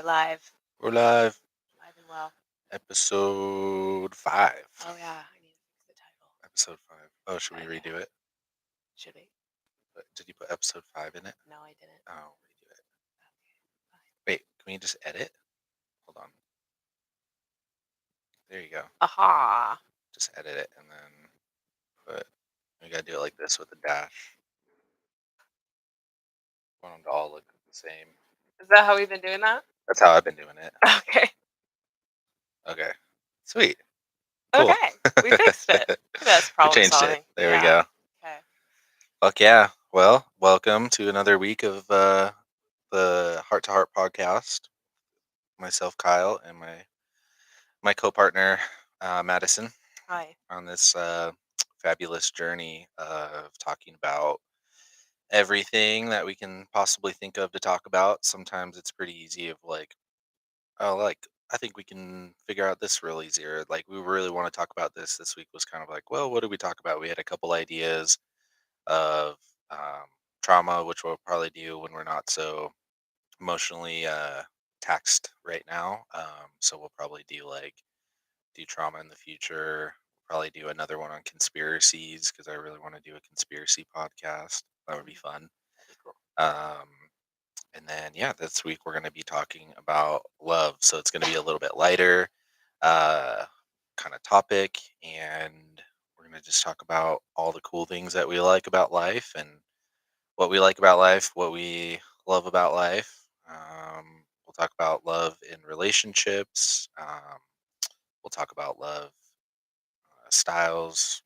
live, We're live, live and well. episode 5. Oh yeah, I need to fix the title. Episode 5. Oh, should we Okay, redo it? should we? Did you put episode 5 in it? No, I didn't. Oh, redo it. Okay, fine. Wait, can we just edit? Hold on. There you go. Aha! Just edit it and then put. We gotta do it like this with a dash. Want them to all look the same. Is that how we've been doing that? That's how I've been doing it. Okay. Okay. Sweet. Cool. Okay, we fixed it. Look at us We problem changed it. solving. There we Yeah. go. Okay. Fuck yeah. Well, welcome to another week of the Heart to Heart podcast. Myself, Kyle, and my co-partner Madison Hi. on this fabulous journey of talking about everything that we can possibly think of to talk about. Sometimes it's pretty easy of like, oh, like I think we can figure out this real easier. Like we really want to talk about this. This week was kind of like, well, what did we talk about? We had a couple ideas of um, trauma, which we'll probably do when we're not so emotionally taxed right now. So we'll probably do trauma in the future. Probably do another one on conspiracies because I really want to do a conspiracy podcast. That would be fun. That'd be cool. Um, and then yeah, this week we're going to be talking about love. So it's going to be a little bit lighter uh, kind of topic, and we're going to just talk about all the cool things that we like about life and what we like about life, what we love about life. We'll talk about love in relationships. We'll talk about love styles,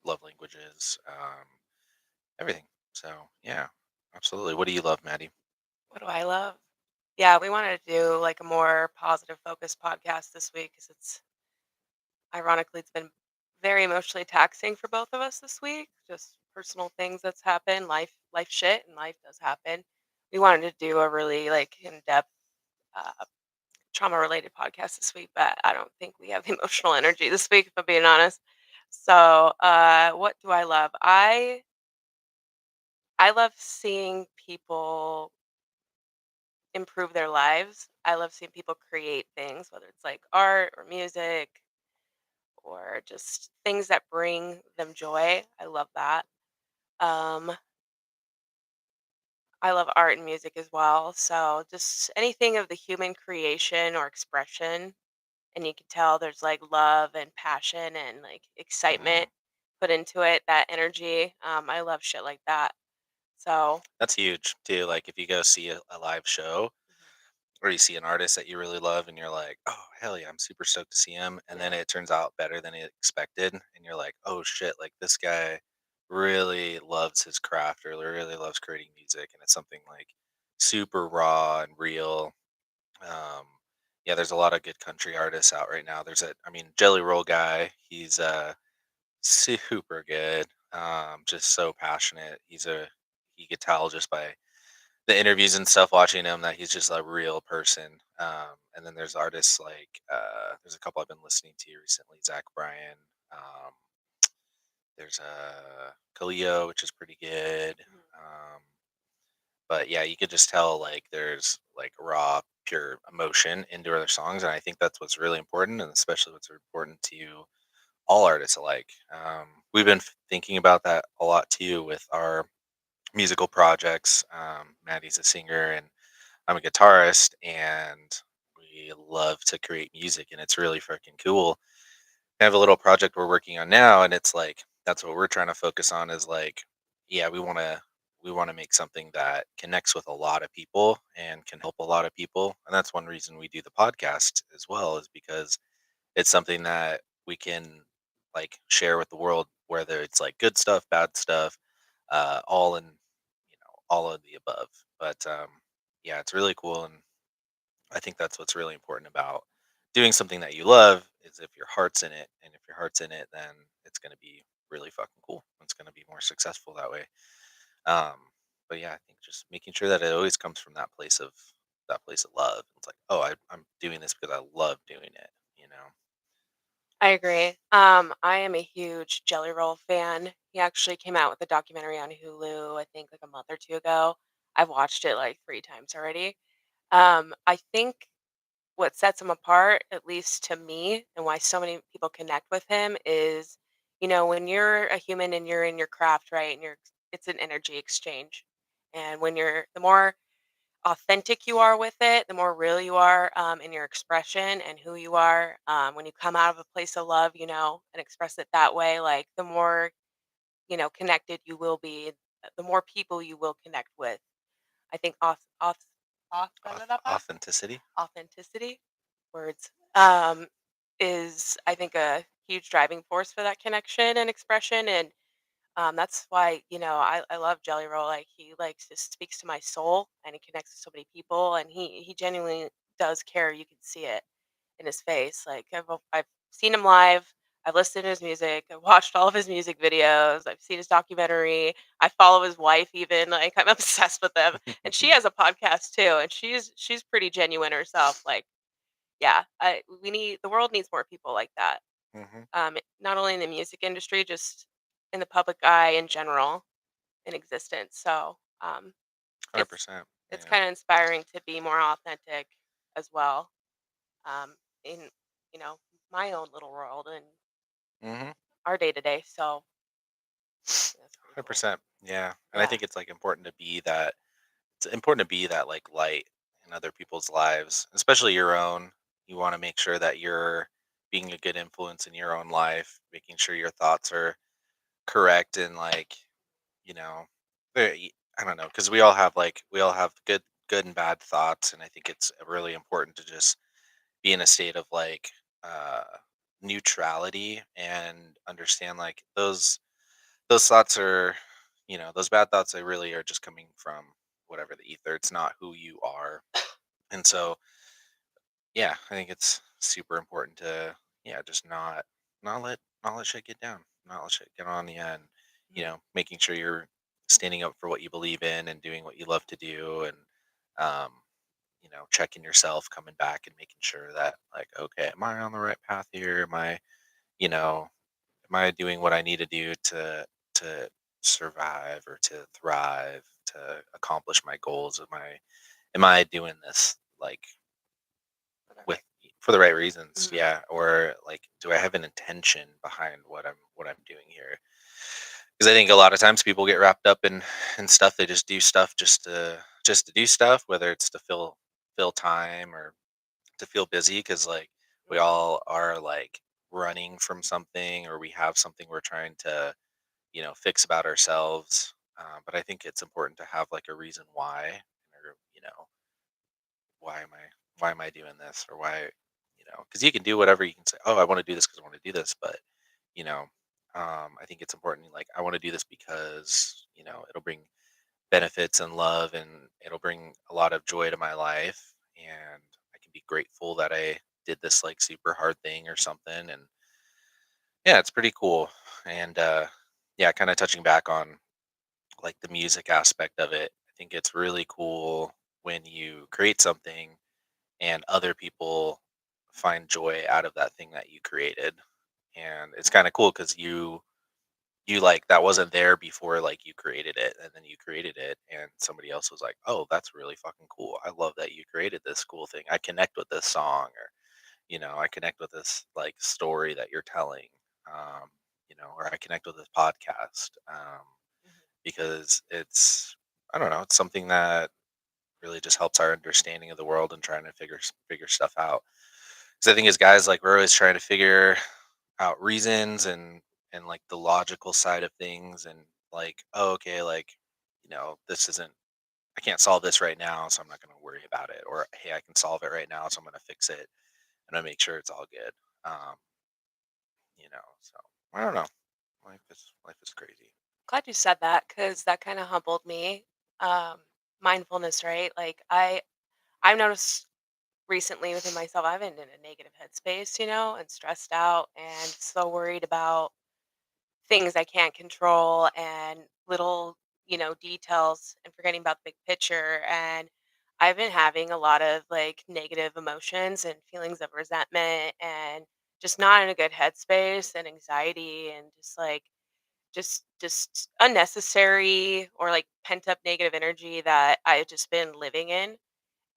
love languages, everything. So yeah, absolutely. What do you love, Maddie? What do I love? Yeah, we wanted to do like a more positive focused podcast this week because it's been very emotionally taxing for both of us this week. Just personal things that's happened, life shit, and life does happen. We wanted to do a really like in depth uh, trauma related podcast this week, but I don't think we have the emotional energy this week, if I'm being honest. So, what do I love? I love seeing people improve their lives. I love seeing people create things, whether it's like art or music or just things that bring them joy. I love that. Um, I love art and music as well. So just anything of the human creation or expression, and you can tell there's like love and passion and like Hmm. excitement put into it. That energy. I love shit like that. So That's huge too. Like if you go see a live show or you see an artist that you really love and you're like, oh hell yeah, I'm super stoked to see him, and then yeah, it turns out better than you expected, and you're like, oh shit, like this guy really loves his craft or really loves creating music, and it's something like super raw and real. Um, yeah, there's a lot of good country artists out right now. I mean, Jelly Roll guy, he's super good. Just so passionate. You could tell just by the interviews and stuff watching him that he's just a real person. And then there's artists like there's a couple I've been listening to recently, Zach Bryan. Um, there's Kaleo, which is pretty good. mhm. Um, but yeah, you could just tell like there's like raw, pure emotion into their songs, and I think that's what's really important, and especially what's important to all artists alike. We've been thinking about that a lot too with our musical projects. Maddie's a singer and I'm a guitarist, and we love to create music, and it's really freaking cool. I have a little project we're working on now, and it's like that's what we're trying to focus on is like, yeah, we want to make something that connects with a lot of people and can help a lot of people, and that's one reason we do the podcast as well is because it's something that we can like share with the world, whether it's like good stuff, bad stuff, all in all of the above. But yeah, it's really cool, and I think that's what's really important about doing something that you love is if your heart's in it, and if your heart's in it, then it's going to be really fucking cool. It's going to be more successful that way. Um, but yeah, I think just making sure that it always comes from that place of love. It's like, oh, I'm doing this because I love doing it. You know. I agree. I am a huge Jelly Roll fan. He actually came out with a documentary on Hulu, I think like a month or two ago. I've watched it like 3 times already. I think what sets him apart, at least to me, and why so many people connect with him is, when you're a human and you're in your craft, right? And it's an energy exchange. And the more authentic you are with it, the more real you are in your expression and who you are. When you come out of a place of love, and express it that way, like the more, connected you will be, the more people you will connect with. I think Authenticity. authenticity words is, I think, a huge driving force for that connection and expression. And that's why, I love Jelly Roll. Like, he just speaks to my soul, and he connects with so many people, and he genuinely does care. You can see it in his face. Like, I've seen him live. I've listened to his music. I've watched all of his music videos. I've seen his documentary. I follow his wife even. Like, I'm obsessed with them. And she has a podcast too, and she's pretty genuine herself. Like, yeah, the world needs more people like that. Hmm. Not only in the music industry, just in the public eye in general, in existence. So, it's 100%. it's Yeah. kind of inspiring to be more authentic as well, in you know my own little world and Hmm. our day to day. So that's pretty cool. 100%. Yeah. And I Yeah. think it's like important to be that. It's important to be that like light in other people's lives, especially your own. You want to make sure that you're being a good influence in your own life, making sure your thoughts are correct and like, you know, I don't know, because we all have good and bad thoughts, and I think it's really important to just be in a state of like uh neutrality and understand like those thoughts are, those bad thoughts, they really are just coming from whatever the ether. It's not who you are. And so, yeah, I think it's super important to, yeah, just not let shit get down, not let shit get on you, and Mhm. making sure you're standing up for what you believe in and doing what you love to do, and um, checking yourself, coming back and making sure that like, okay, am I on the right path here? You know, am I doing what I need to do to survive or to thrive, to accomplish my goals? Am I doing this like For the with right. for the right reasons? Mhm. Yeah, or like do I have an intention behind what I'm doing here? Because I think a lot of times people get wrapped up in stuff. They just do stuff just to do stuff, whether it's to fill time or to feel busy. Because like we Mhm. all are like running from something, or we have something we're trying to fix about ourselves. But I think it's important to have like a reason why, or why am I doing this, or why, because you can do whatever. You can say, oh, I want to do this because I want to do this, but you know, I think it's important. Like, I want to do this because it'll bring benefits and love, and it'll bring a lot of joy to my life, and I can be grateful that I did this like super hard thing or something. And yeah, it's pretty cool. And yeah, kind of touching back on like the music aspect of it, I think it's really cool when you create something and other people find joy out of that thing that you created. And it's kind of cool because you like that wasn't there before, like you created it, and then you created it and somebody else was like, oh, that's really fucking cool, I love that you created this cool thing, I connect with this song, or I connect with this like story that you're telling, or I connect with this podcast, Mhm. because it's, I don't know, it's something that really just helps our understanding of the world and trying to figure stuff out. Because I think as guys, like we're always trying to figure out reasons and like the logical side of things, and like, oh, okay, like this isn't, I can't solve this right now, so I'm not going to worry about it, or hey, I can solve it right now, so I'm going to fix it and I make sure it's all good. Um, so I don't know. Life is crazy. Glad you said that because that kind of humbled me. Um, Mindfulness, right? Like, I've noticed recently within myself, I've been in a negative headspace, and stressed out and so worried about things I can't control and little, details, and forgetting about the big picture. And I've been having a lot of like negative emotions and feelings of resentment and just not in a good headspace and anxiety and just unnecessary or like pent up negative energy that I've just been living in.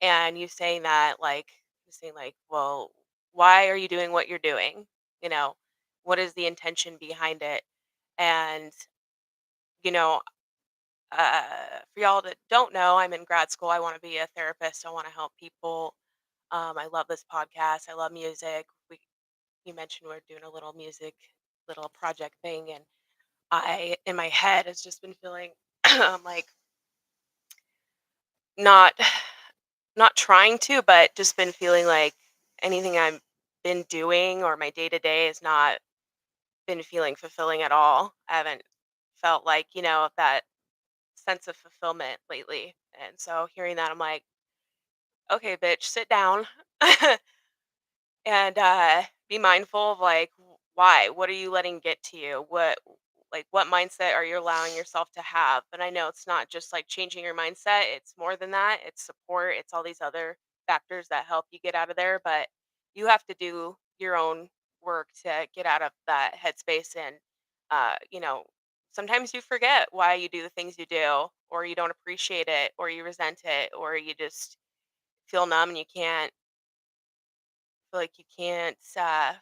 and you saying that, like, you saying like, well, why are you doing what you're doing? You know, what is the intention behind it? And you know, for y'all that don't know, I'm in grad school. I want to be a therapist. I want to help people. I love this podcast. I love music. You mentioned we're doing a little music, little project thing, and I, in my head, has just been feeling like not, not trying to, but just been feeling like anything I've been doing or my day to day has not been feeling fulfilling at all. I haven't felt like, that sense of fulfillment lately. And so hearing that, I'm like, okay, bitch, sit down. And be mindful of like why, what are you letting get to you, what mindset are you allowing yourself to have? But I know it's not just like changing your mindset, it's more than that. It's support, it's all these other factors that help you get out of there, but you have to do your own work to get out of that headspace. And uh you know sometimes you forget why you do the things you do, or you don't appreciate it, or you resent it, or you just feel numb and you can't feel like you can't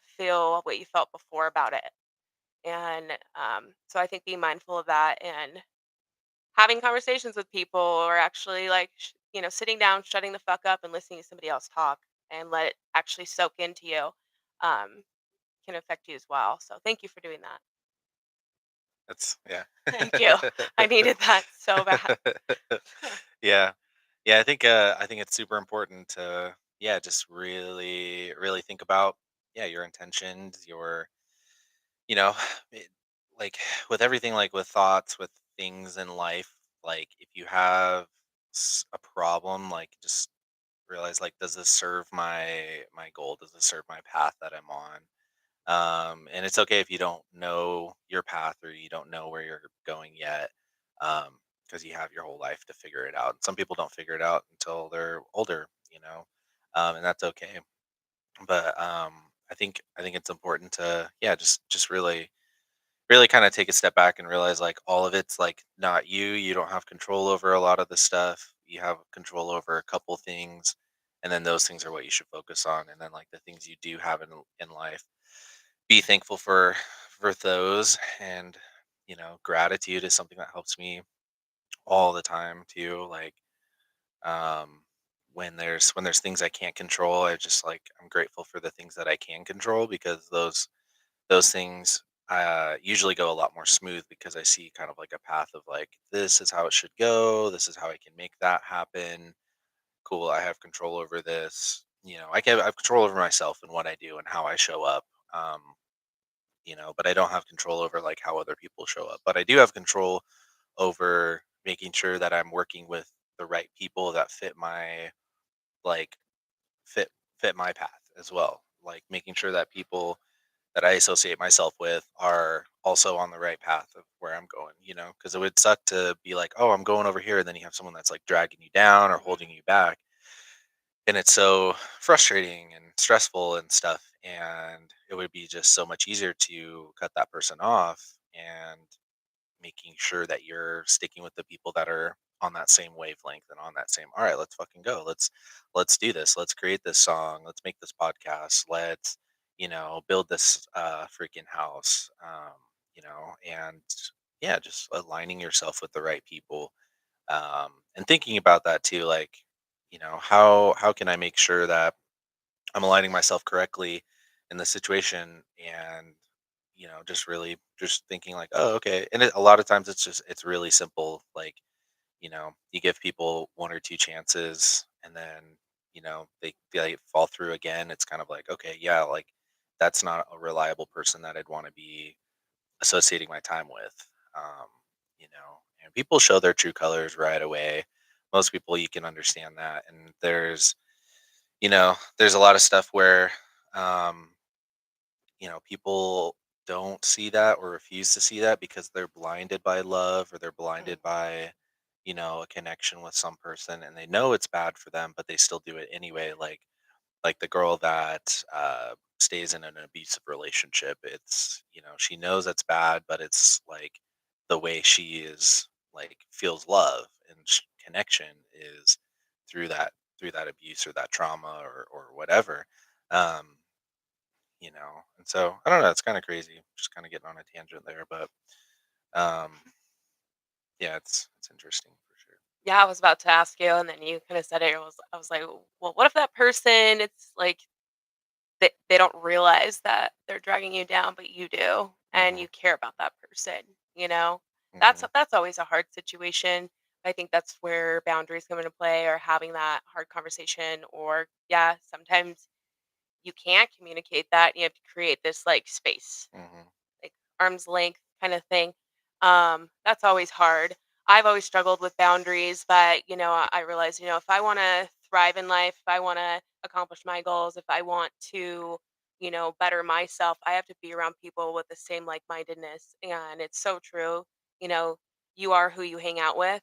feel what you felt before about it. And so I think being mindful of that and having conversations with people, or actually like, sitting down, shutting the fuck up and listening to somebody else talk and let it actually soak into you, um, can affect you as well. So thank you for doing that. That's yeah. Thank you. I needed that so bad. Yeah. Yeah, I think it's super important to yeah, just really really think about yeah, your intentions, your you know, it, like with everything like with thoughts, with things in life, like if you have a problem, like just realize like does this serve my goal? Does this serve my path that I'm on? And it's okay if you don't know your path or you don't know where you're going yet, because you have your whole life to figure it out. Some people don't figure it out until they're older, and that's okay. But I think it's important to yeah, just really really kind of take a step back and realize like all of it's like not you. You don't have control over a lot of the stuff. You have control over a couple things, and then those things are what you should focus on. And then like the things you do have in life be thankful for those and gratitude is something that helps me all the time too like um when there's things I can't control I just like I'm grateful for the things that I can control because those things usually go a lot more smooth because I see kind of like a path of like this is how it should go, this is how I can make that happen. Cool, I have control over this, I have control over myself and what I do and how I show up. um but I don't have control over like how other people show up. But I do have control over making sure that I'm working with the right people that like fit fit my path as well. Like making sure that people that I associate myself with are also on the right path of where I'm going, because it would suck to be like, oh, I'm going over here. And then you have someone that's like dragging you down or Hmm. holding you back. And it's so frustrating and stressful and stuff. And it would be just so much easier to cut that person off and making sure that you're sticking with the people that are on that same wavelength and on that same all right, let's fucking go, let's do this, let's create this song, let's make this podcast, let's build this freaking house, and yeah, just aligning yourself with the right people, and thinking about that too, like how can I make sure that I'm aligning myself correctly in the situation and just really just thinking like, oh, okay. And a lot of times it's really simple. Like, you give people one or two chances and then, they fall through again. It's kind of like, okay, yeah, like that's not a reliable person that I'd want to be associating my time with. Um, and people show their true colors right away. Most people you can understand that. And there's a lot of stuff where um, people don't see that or refuse to see that because they're blinded by love or they're blinded by, a connection with some person and they know it's bad for them, but they still do it anyway. Like the girl that stays in an abusive relationship. It's, she knows it's bad, but it's like the way she is like feels love and connection is through that through that abuse or that trauma or whatever. Um, and so I don't know, it's kind of crazy. Just kind of getting on a tangent there, but um, yeah, it's interesting for sure. Yeah, I was about to ask you, and then you kinda said it. I was like, "Well, what if that person, it's like they don't realize that they're dragging you down, but you do, and Hmm. you care about that person," you know? That's Hmm. that's always a hard situation. I think that's where boundaries come into play, or having that hard conversation, or yeah, sometimes you can't communicate that, you have to create this, like, space. Hmm. Like, arm's length kind of thing. That's always hard. I've always struggled with boundaries, but I realize, if I want to thrive in life, if I want to accomplish my goals, if I want to, better myself, I have to be around people with the same like-mindedness. And it's so true. You know, you are who you hang out with,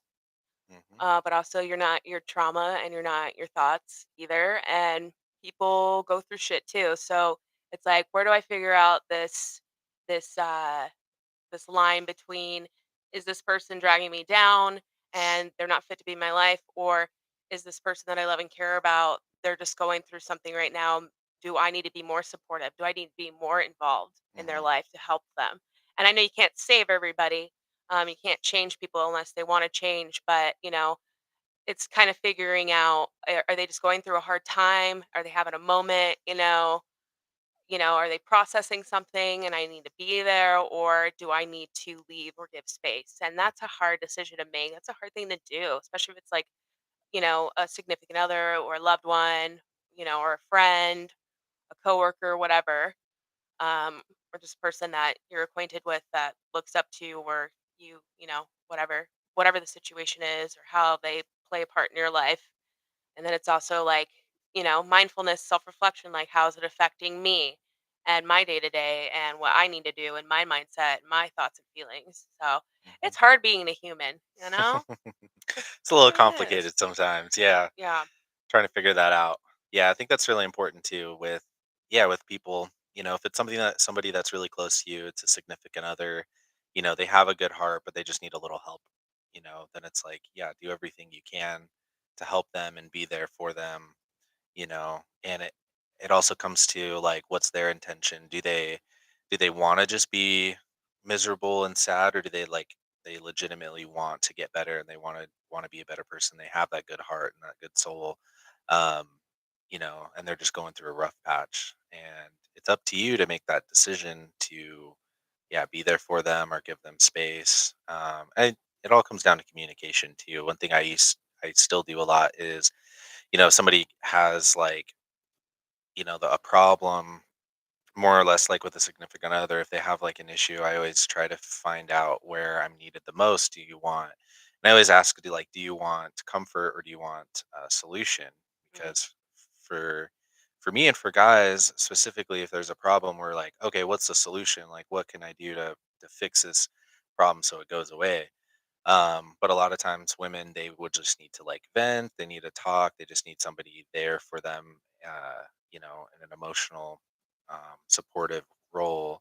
Hmm. but also you're not your trauma and you're not your thoughts either. And people go through shit too. So it's like, where do I figure out this this line between, is this person dragging me down and they're not fit to be in my life, or is this person that I love and care about, they're just going through something right now? Do I need to be more supportive? Do I need to be more involved in their Hmm. life to help them? And I know you can't save everybody. You can't change people unless they want to change, but it's kind of figuring out, are they just going through a hard time? Are they having a moment? Are they processing something and I need to be there, or do I need to leave or give space? And that's a hard decision to make. That's a hard thing to do, especially if it's like, a significant other or a loved one, or a friend, a coworker, whatever, um, or just a person that you're acquainted with that looks up to you, or whatever the situation is, or how they play a part in your life. And then it's also like, mindfulness, self reflection, like, how is it affecting me and my day to day and what I need to do and my mindset, my thoughts and feelings. So Hmm. it's hard being a human, you know? It's a little It is. complicated sometimes. Yeah. Yeah. Trying to figure that out. Yeah, I think that's really important too with yeah, with people, if it's something that somebody that's really close to you, it's a significant other, they have a good heart, but they just need a little help, then it's like, yeah, do everything you can to help them and be there for them, and it also comes to like what's their intention? Do they want to just be miserable and sad, or do they legitimately want to get better and they want to be a better person? They have that good heart and that good soul, um, and they're just going through a rough patch. And it's up to you to make that decision to, yeah, be there for them or give them space. And it all comes down to communication too. One thing I still do a lot is, if somebody has like, a problem more or less like with a significant other, if they have like an issue, I always try to find out where I'm needed the most. Do you want, and I always ask, do you want comfort or do you want a solution? Mhm. Because for for me and for guys specifically, if there's a problem, we're like, okay, what's the solution? Like, what can I do to fix this problem so it goes away? But a lot of times women, they would just need to like vent, they need to talk, they just need somebody there for them, in an emotional, supportive role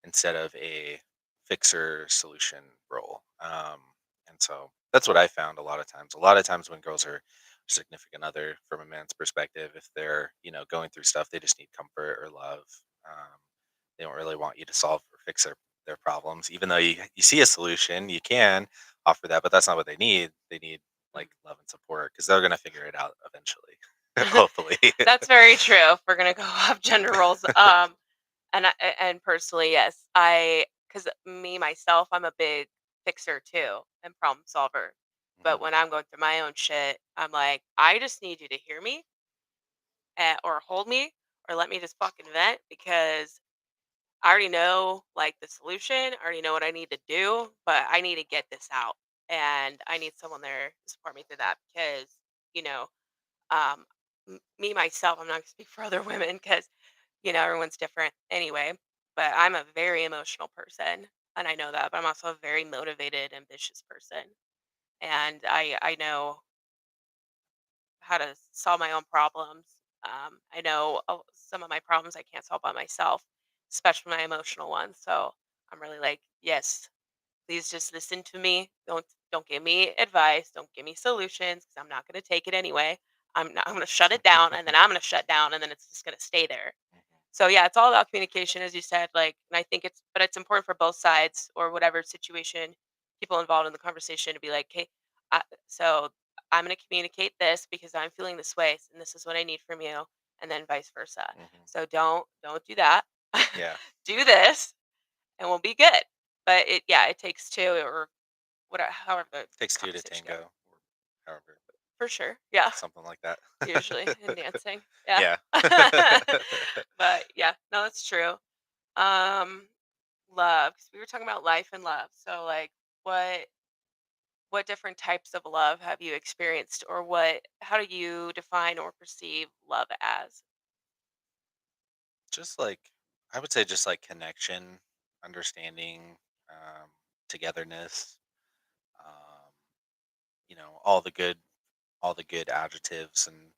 instead of a fixer solution role. And so that's what I found a lot of times. A lot of times when girls are significant other from a man's perspective, if they're, going through stuff, they just need comfort or love. Um, they don't really want you to solve or fix their problems, even though you see a solution, you can offer that, but that's not what they need. They need like love and support because they're gonna figure it out eventually, Mhm. hopefully. That's very true. If we're gonna go off gender roles, and personally, yes, because me myself, I'm a big fixer too and problem solver. But Mhm, when I'm going through my own shit, I'm like, I just need you to hear me, or hold me, or let me just fucking vent, because I already know like the solution. I already know what I need to do, but I need to get this out, and I need someone there to support me through that, because you know, um, me myself, I'm not gonna speak for other women, because everyone's different anyway. But I'm a very emotional person, and I know that. But I'm also a very motivated, ambitious person, and I know how to solve my own problems. I know some of my problems I can't solve by myself, especially my emotional ones. So I'm really like, yes, please just listen to me. Don't give me advice. Don't give me solutions, because I'm not going to take it anyway. I'm gonna shut it down, and then I'm gonna shut down, and then it's just gonna stay there. Mhm. So yeah, it's all about communication, as you said. Like, and I think it's important for both sides or whatever situation, people involved in the conversation to be like, hey, so I'm going to communicate this because I'm feeling this way, and this is what I need from you, and then vice versa. Mhm. So don't do that. Yeah. Do this, and we'll be good. But it takes two or whatever, however the Takes two to conversation goes. tango, or however, For sure. Yeah. something like that. Usually in dancing. Yeah. Yeah. But yeah, no, that's true. Um, love, 'cause we were talking about life and love. So like what different types of love have you experienced, or how do you define or perceive love as? Just like, I would say just like connection, understanding, um, togetherness, um, all the good adjectives and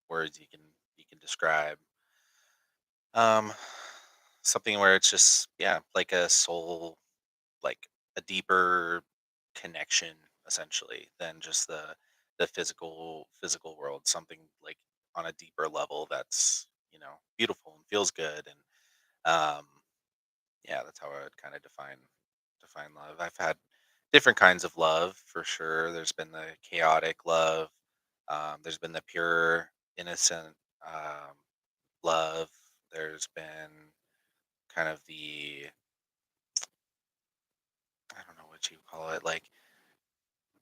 words you can describe. Um, Something where it's just, yeah, like a soul, like a deeper connection essentially than just the physical world. Something like on a deeper level that's, beautiful and feels good. And yeah, that's how I would kind of define love. I've had different kinds of love for sure. There's been the chaotic love. There's been the pure, innocent love. There's been kind of I don't know what you call it, like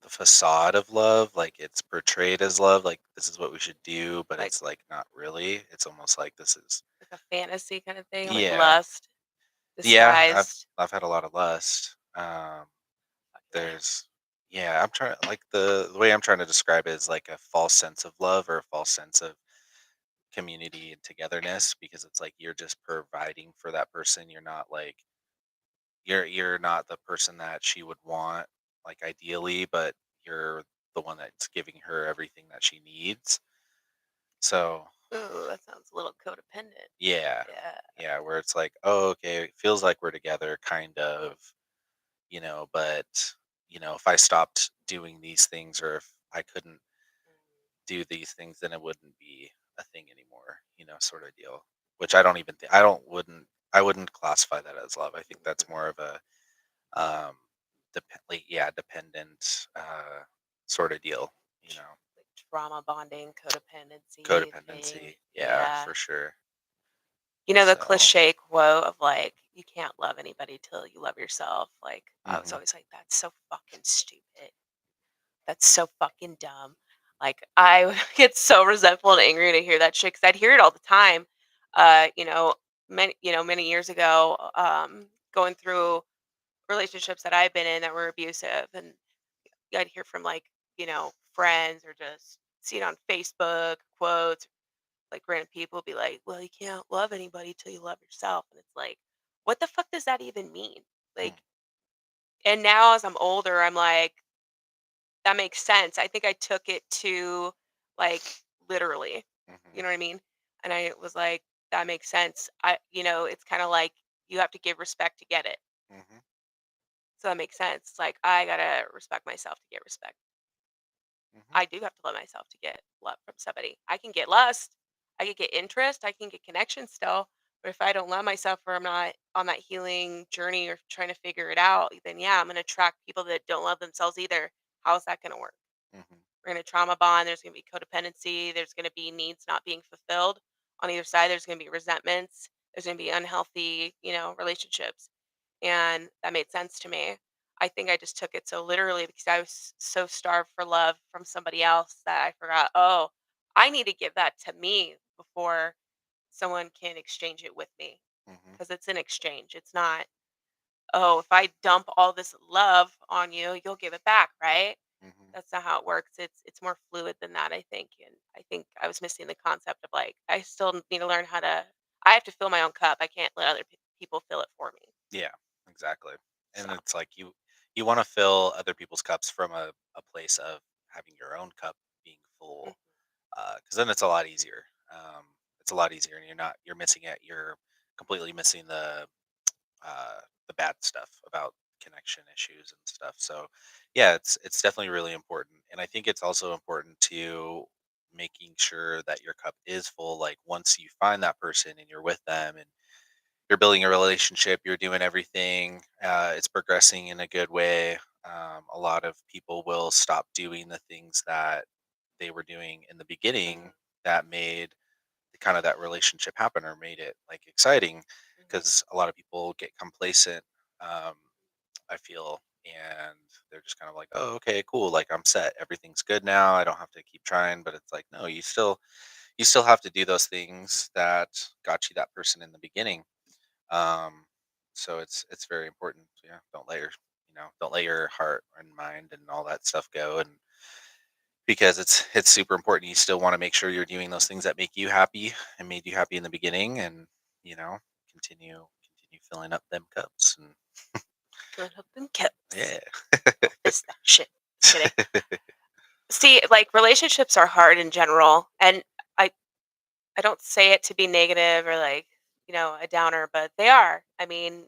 the facade of love. Like it's portrayed as love, like this is what we should do, but Like it's like not really. It's almost like this is, a fantasy kind of thing, like yeah, lust yeah. I've disguised. I've had a lot of lust. Yeah. There's Yeah, I'm trying, like, the way I'm trying to describe it is like a false sense of love or a false sense of community and togetherness, because it's like you're just providing for that person. You're not like you're not the person that she would want, like, ideally, but you're the one that's giving her everything that she needs. So, Ooh, that sounds a little codependent. yeah. Yeah. Yeah, where it's like, "Oh, okay, it feels like we're together, kind of, but, if I stopped doing these things, or if I couldn't do these things, then it wouldn't be a thing anymore," sort of deal. Which I don't even think I wouldn't classify that as love. I think that's more of a um dependent sort of deal, Like trauma bonding, codependency thing. codependency. Yeah, Yeah. for sure. You know the So, cliche quote of like, you can't love anybody till you love yourself. Like, I was mhm, always like, that's so fucking stupid. That's so fucking dumb. Like, I would get so resentful and angry to hear that shit because I'd hear it all the time. Uh, you know, many years ago, going through relationships that I've been in that were abusive, and I'd hear from like, friends or just see it on Facebook quotes, like random people be like, "Well, you can't love anybody till you love yourself," and it's like, what the fuck does that even mean? mm, Like, and now as I'm older, I'm like, that makes sense. I think I took it to like literally, mhm, you know what I mean? And I was like, that makes sense. It's kind of like you have to give respect to get it. mhm, So that makes sense. Like I gotta respect myself to get respect. mhm, I do have to love myself to get love from somebody. I can get lust, I can get interest, I can get connection still. But if I don't love myself or I'm not on that healing journey or trying to figure it out, then yeah, I'm going to attract people that don't love themselves either. How is that going to work? mhm, We're going to trauma bond. There's going to be codependency. There's going to be needs not being fulfilled. On either side, there's going to be resentments. There's going to be unhealthy, relationships. And that made sense to me. I think I just took it so literally because I was so starved for love from somebody else that I forgot, oh, I need to give that to me before someone can exchange it with me. mhm, Because it's an exchange. It's not, oh, if I dump all this love on you, you'll give it back, right? mhm. That's not how it works. It's more fluid than that, I think. And I think I was missing the concept of like I still need to learn how to. I have to fill my own cup. I can't let other people fill it for me. Yeah, exactly. So And it's like you want to fill other people's cups from a place of having your own cup being mhm, full, because then it's a lot easier. It's a lot easier, and you're missing it. You're completely missing the bad stuff about connection issues and stuff. So, yeah, it's definitely really important, and I think it's also important to making sure that your cup is full. Like once you find that person and you're with them and you're building a relationship, you're doing everything, it's progressing in a good way. A lot of people will stop doing the things that they were doing in the beginning Mhm. that made kind of that relationship happen or made it like exciting, Mhm. because a lot of people get complacent, um, I feel, and they're just kind of like, oh, okay, cool, like I'm set, everything's good now, I don't have to keep trying. But it's like, no, you still have to do those things that got you that person in the beginning. um, so it's very important. Yeah, don't let your heart and mind and all that stuff go, and because it's super important. You still want to make sure you're doing those things that make you happy and made you happy in the beginning, and you know, continue filling up them cups. And Filling up them cups. yeah. Go fist that shit. Just kidding. See, like relationships are hard in general, and I I don't say it to be negative or like a downer, but they are. I mean,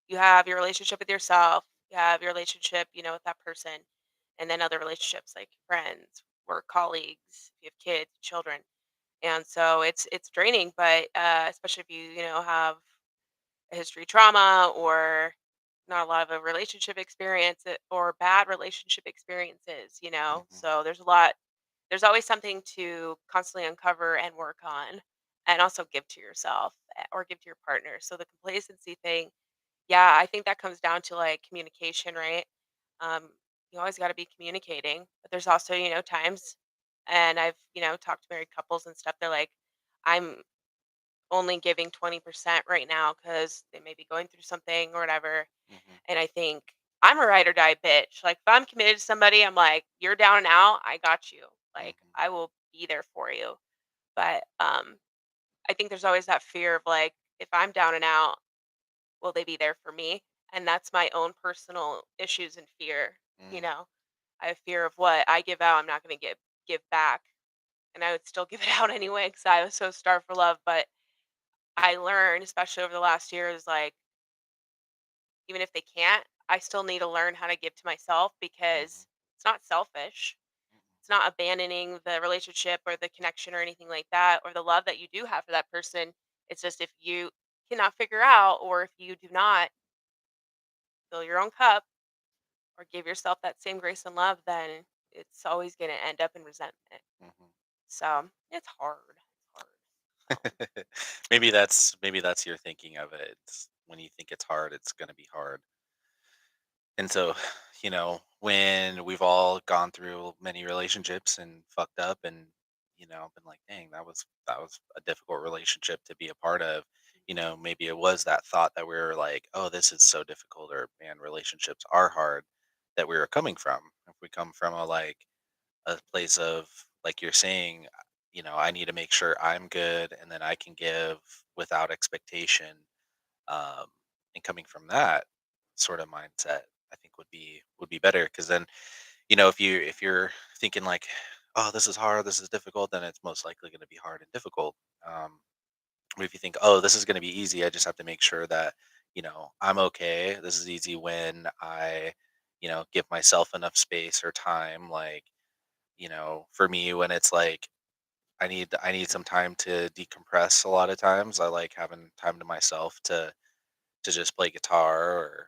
you have your relationship with yourself, you have your relationship, with that person, and then other relationships like friends, work colleagues, if you have kids, children, and so it's draining. But especially if you have a history of trauma or not a lot of a relationship experience or bad relationship experiences. Mhm, So there's always something to constantly uncover and work on and also give to yourself or give to your partner. So the complacency thing, yeah, I think that comes down to like communication, right? um, you always got to be communicating, but there's also times, and I've talked to married couples and stuff. They're like, I'm only giving 20% right now because they may be going through something or whatever. mhm, And I think I'm a ride or die bitch. Like if I'm committed to somebody, I'm like, you're down and out, I got you. Like mhm, I will be there for you. But I think there's always that fear of like, if I'm down and out, will they be there for me? And that's my own personal issues and fear. You mhm, know, I have fear of what I give out, I'm not going to give back, and I would still give it out anyway because I was so starved for love. But I learned, especially over the last year, is like even if they can't, I still need to learn how to give to myself mhm, because it's not selfish. It's not abandoning the relationship or the connection or anything like that or the love that you do have for that person. It's just if you cannot figure out or if you do not fill your own cup or give yourself that same grace and love, then it's always going to end up in resentment. mhm. So it's hard. It's hard. So Maybe that's your thinking of it. It's, when you think it's hard, it's going to be hard. And so, when we've all gone through many relationships and fucked up and, been like, dang, that was a difficult relationship to be a part of. Maybe it was that thought that we were like, oh, this is so difficult, or man, relationships are hard, that we were coming from. If we come from a place of, like you're saying, I need to make sure I'm good and then I can give without expectation, um, and coming from that sort of mindset, I think would be better, because then, if you're thinking like, oh, this is hard, this is difficult, then it's most likely going to be hard and difficult. But if you think, oh, this is going to be easy, I just have to make sure that I'm okay, this is easy when I give myself enough space or time. Like, for me, when it's like I need some time to decompress, a lot of times I like having time to myself to just play guitar, or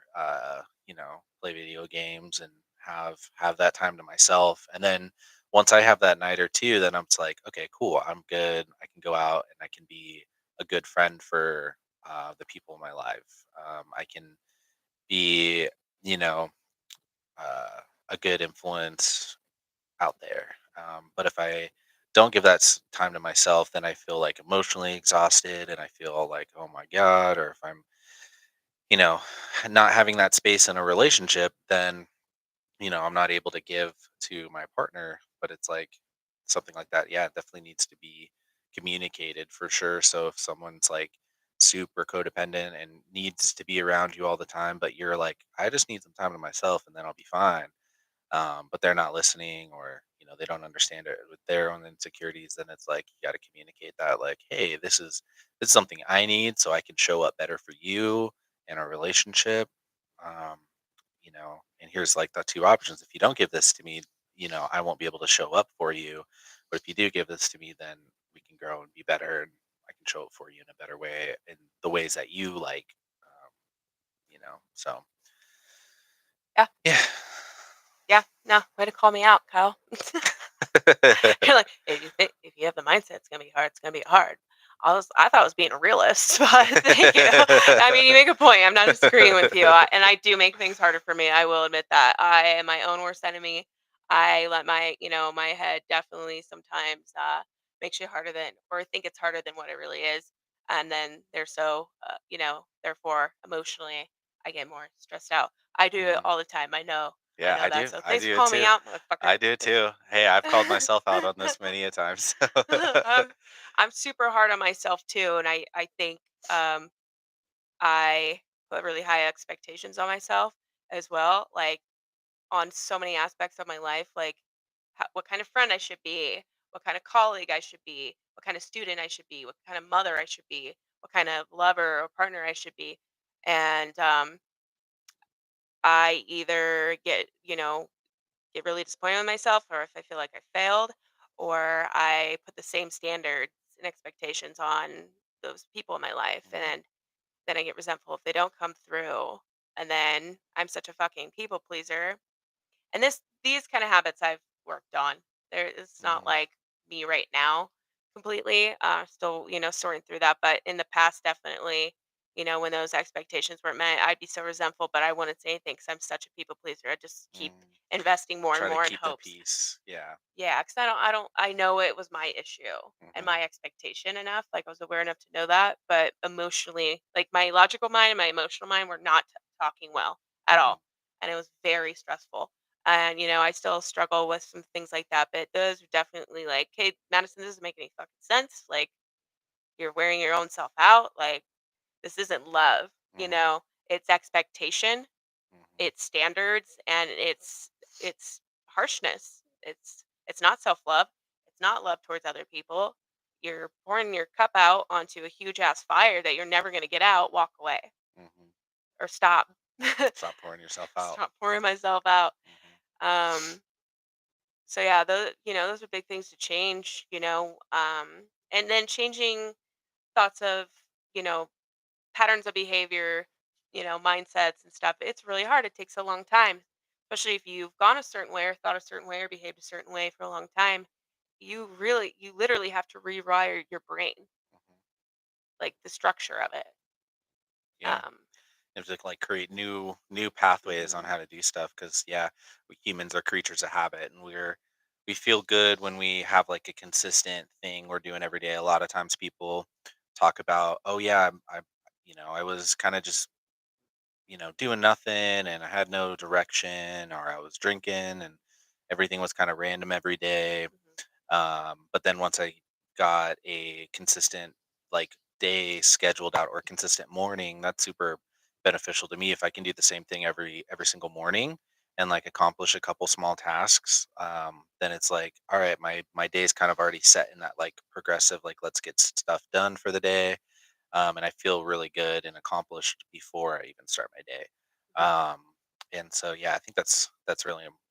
play video games, and have that time to myself. And then once I have that night or two, then I'm just like, okay, cool, I'm good, I can go out and I can be a good friend for the people in my life. I can be, you know uh, a good influence out there. But if I don't give that time to myself, then I feel like emotionally exhausted and I feel like, oh my God. Or if I'm, you know, not having that space in a relationship, then, I'm not able to give to my partner. But it's like something like that. Yeah, it definitely needs to be communicated for sure. So if someone's like super codependent and needs to be around you all the time, but you're like, I just need some time to myself and then I'll be fine, but they're not listening, or they don't understand it with their own insecurities, then it's like you got to communicate that, like, hey, this is something I need so I can show up better for you in our relationship. um, and here's like the two options: if you don't give this to me, I won't be able to show up for you, But if you do give this to me, then we can grow and be better, and I can show it for you in a better way in the ways that you like. Um, so Yeah. yeah. Yeah. No, way to call me out, Kyle. You're like, if you have the mindset it's gonna be hard, it's gonna be hard. I thought I was being a realist, but thank you. I mean, you make a point. I'm not disagreeing with you, and I do make things harder for me. I will admit that I am my own worst enemy. I let my head definitely sometimes make shit harder than, or think it's harder than what it really is, and then they're so therefore emotionally I get more stressed out. I do it Mhm. all the time. I Yeah, know I that. do. So I thanks for do it calling me too. out, motherfucker. I do it too. Hey, I've called myself out on this many a times. I'm I'm super hard on myself too, and I think um, I put really high expectations on myself as well, like on so many aspects of my life, like what kind of friend I should be, what kind of colleague I should be, what kind of student I should be, what kind of mother I should be, what kind of lover or partner I should be, and I either get really disappointed with myself, or if I feel like I failed, or I put the same standards and expectations on those people in my life, Mhm, and then I get resentful if they don't come through. And then I'm such a fucking people pleaser. And these kind of habits I've worked on. It's not mhm, like me right now completely. Still, sorting through that. But in the past, definitely, when those expectations weren't met, I'd be so resentful, but I wouldn't say anything because I'm such a people pleaser. I just keep mm. investing more and Try to more in keep the hopes. peace. Yeah. Yeah, because I know it was my issue and Mhm, my expectation enough. Like I was aware enough to know that, but emotionally, like my logical mind and my emotional mind were not talking well at mhm, all, and it was very stressful. And I still struggle with some things like that, but those are definitely like, hey, Madison, this doesn't make any fucking sense. Like you're wearing your own self out. Like this isn't love. mhm, It's expectation, mhm, it's standards, and it's harshness. It's not self-love. It's not love towards other people. You're pouring your cup out onto a huge ass fire that you're never going to get out. Walk away mhm. or stop. Stop pouring yourself out. Stop pouring myself out. Mhm, Um so yeah, those are big things to change, and then changing thoughts of, you know, patterns of behavior, mindsets and stuff. It's really hard. It takes a long time, especially if you've gone a certain way or thought a certain way or behaved a certain way for a long time. You literally have to rewire your brain, mhm. like the structure of it. Yeah. Um, You have to like create new pathways on mhm, how to do stuff because yeah, we humans are creatures of habit, and we feel good when we have like a consistent thing we're doing every day. A lot of times people talk about, oh yeah, I was kind of just doing nothing, and I had no direction, or I was drinking, and everything was kind of random every day. mhm, But then once I got a consistent like day scheduled out or consistent morning, that's super beneficial to me. If I can do the same thing every single morning and like accomplish a couple small tasks, then it's like, all right, my day's kind of already set in that like progressive, like let's get stuff done for the day. And I feel really good and accomplished before I even start my day. mhm, Um, and so, yeah, I think that's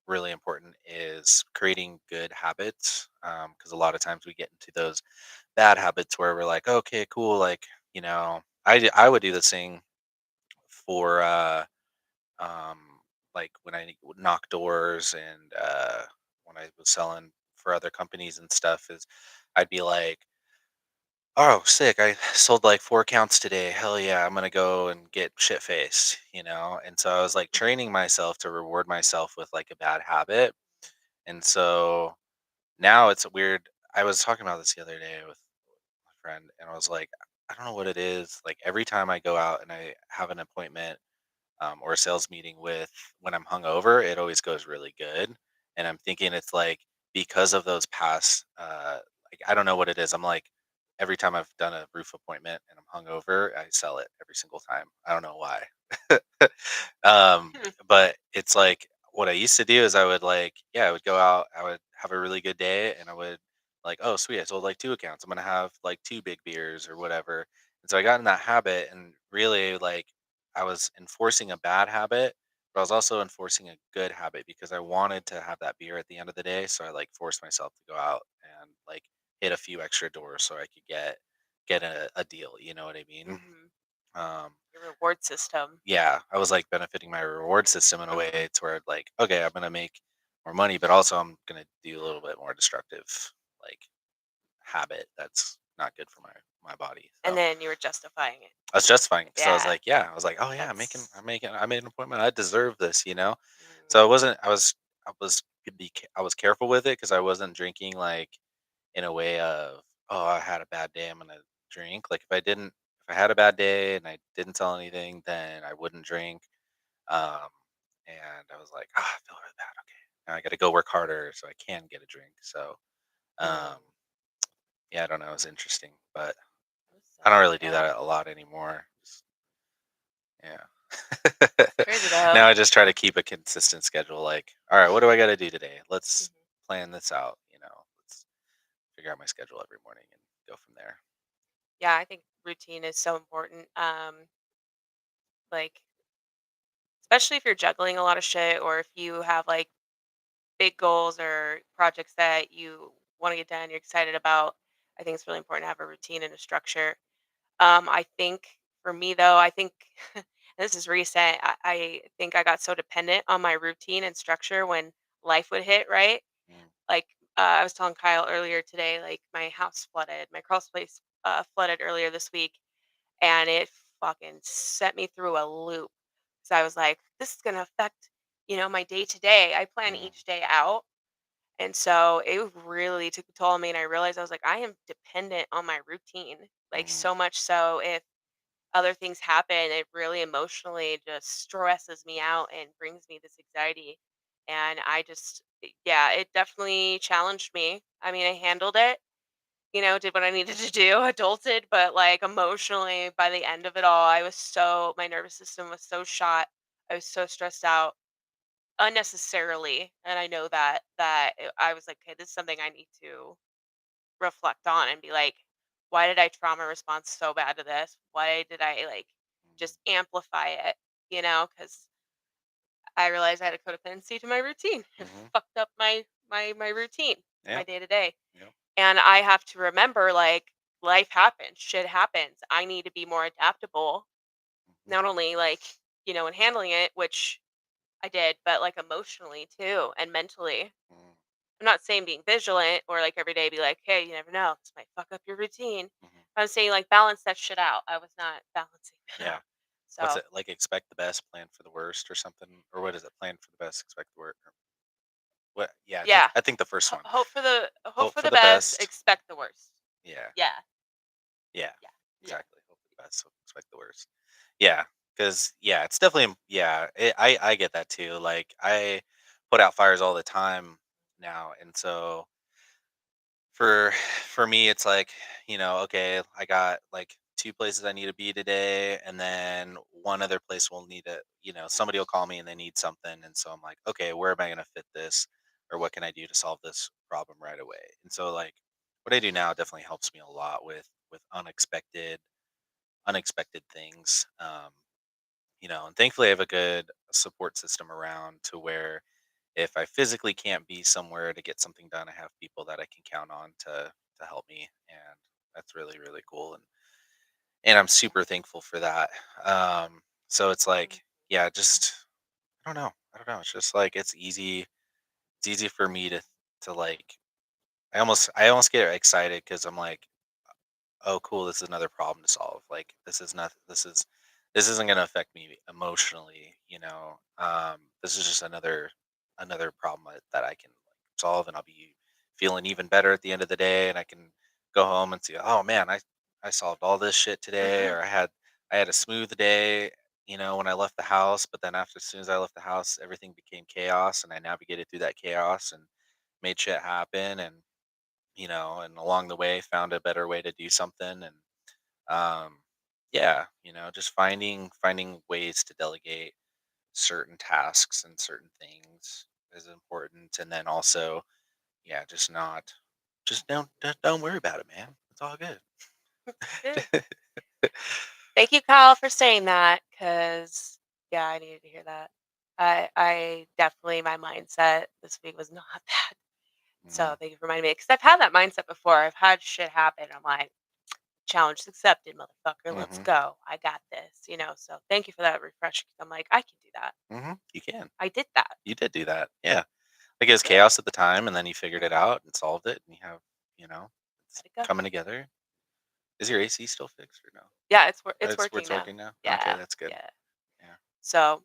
really important is creating good habits because a lot of times we get into those bad habits where we're like, okay, cool, like I would do this thing for um, like when I would knock doors and when I was selling for other companies and stuff is I'd be like, oh, sick. I sold like 4 accounts today. Hell yeah, I'm gonna go and get shit faced, And so I was like mhm, training myself to reward myself with like a bad habit. And so now it's a weird I was talking about this the other day with my friend, and I was like, I don't know what it is. Like every time I go out and I have an appointment or a sales meeting with when I'm hungover, it always goes really good. And I'm thinking it's like because of those past, like I don't know what it is. I'm like every time I've done a roof appointment and I'm hungover, I sell it every single time. I don't know why. um, mhm, but it's like what I used to do is I would like, yeah, I would go out, I would have a really good day, and I would like, oh sweet, I sold like 2 accounts. I'm gonna have like 2 big beers or whatever. And so I got in that habit, and really like I was enforcing a bad habit, but I was also enforcing a good habit because I wanted to have that beer at the end of the day. So I like forced myself to go out and like hit a few extra doors so I could get a deal. You know what I mean? Mhm. Um, Your reward system. yeah, I was like benefiting my reward system in a Mhm. way to where like, okay, I'm gonna make more money, but also I'm gonna do a little bit more destructive like habit that's not good for my body. And So then you were justifying it. I was justifying it because I was Yeah, like, yeah, I was like, oh yeah, that's I made an appointment. I deserve this, you know. So mm, I was I was careful with it because I wasn't drinking like in a way of, oh, I had a bad day, I'm gonna drink. Like if I had a bad day and I didn't tell anything, then I wouldn't drink. Um, and I was like, ah, I feel really bad. Okay, now I got to go work harder so I can get a drink. So, mm, um, yeah, I don't know. It was interesting, but that I don't sucks. really do Yeah. that a lot anymore. Yeah. It's crazy though. Now I just try to keep a consistent schedule. Like, all right, what do I got to do today? Let's Mhm. plan this out. You know, let's figure out my schedule every morning and go from there. Yeah, I think routine is so important. Like especially if you're juggling a lot of shit or if you have like big goals or projects that you want to get done, you're excited about. I think it's really important to have a routine and a structure. I think for me though, I think and this is recent. I think I got so dependent on my routine and structure when life would hit, right? Mm, Like I was telling Kyle earlier today, like my house flooded, my crawl space flooded earlier this week, and it fucking set me through a loop. So I was like, this is gonna affect, my day to day. I plan mm, each day out, and so it really took a toll on me. And I realized I was like, I am dependent on my routine, like mm, so much so if other things happen, it really emotionally just stresses me out and brings me this anxiety. And yeah, it definitely challenged me. I mean, I handled it, did what I needed to do, adulted, but like emotionally, by the end of it all, my nervous system was so shot. I was so stressed out unnecessarily. And I know I was like, okay, this is something I need to reflect on and be like, why did I trauma respond so bad to this? Why did I like mm, just amplify it? Because I realized I had a codependency to my routine. It mm-hmm. fucked up my routine, Yeah. my day to day. Yeah. And I have to remember like life happens, shit happens. I need to be more adaptable, Mm-hmm. not only like, in handling it, which I did, but like emotionally too and mentally. Mm-hmm. I'm not saying being vigilant or like every day be like, hey, you never know, this might fuck up your routine. Mm-hmm. I'm saying like balance that shit out. I was not balancing that Yeah. out. What's So it like? Expect the best, plan for the worst, or something, or what is it? Plan for the best, expect the worst. What? Yeah, yeah, I think the first one. hope Hope for for the the best, best. expect the worst. Yeah. Yeah, Yeah. yeah, yeah. Exactly. Hope for the best. Expect the worst. Yeah. Because yeah, it's definitely yeah. I get that too. Like I put out fires all the time now, and so for for me it's like, okay, I got like two places I need to be today, and then one other place will need a, somebody will call me and they need something, and so I'm like, okay, where am I going to fit this, or what can I do to solve this problem right away? And so like what I do now definitely helps me a lot with unexpected things. And thankfully I have a good support system around to where if I physically can't be somewhere to get something done, I have people that I can count on to help me, and that's really really cool. And I'm super thankful for that. So it's Mhm. like, yeah, just I don't know, I don't know. It's just like it's easy. It's easy for me to like. I almost get excited because I'm like, oh cool, this is another problem to solve. Like this isn't going to affect me emotionally, this is just another problem that I can like solve, and I'll be feeling even better at the end of the day, and I can go home and see, oh man, I solved all this shit today, or I had a smooth day, when I left the house, but then after as soon as I left the house, everything became chaos, and I navigated through that chaos and made shit happen, and along the way found a better way to do something. And um yeah, just finding ways to delegate certain tasks and certain things is important. And then also, yeah, just don't worry about it, man, it's all good. Good. Thank you, Kyle, for saying that. Cause yeah, I needed to hear that. I definitely my mindset this week was not that. Mm, So thank you for reminding me because I've had that mindset before. I've had shit happen. I'm like, challenge accepted, motherfucker. Let's mhm, go. I got this. So thank you for that refresh. 'Cause I'm like, I can do that. mhm. You can. I did that. You did do that. Yeah. Like, it was Good. chaos at the time, and then you figured it out and solved it, and you have, you know, it's Let it go. coming together. Is your AC still fixed or no? Yeah, it's It's working now. working now? Okay, Yeah, that's good. yeah. Yeah. So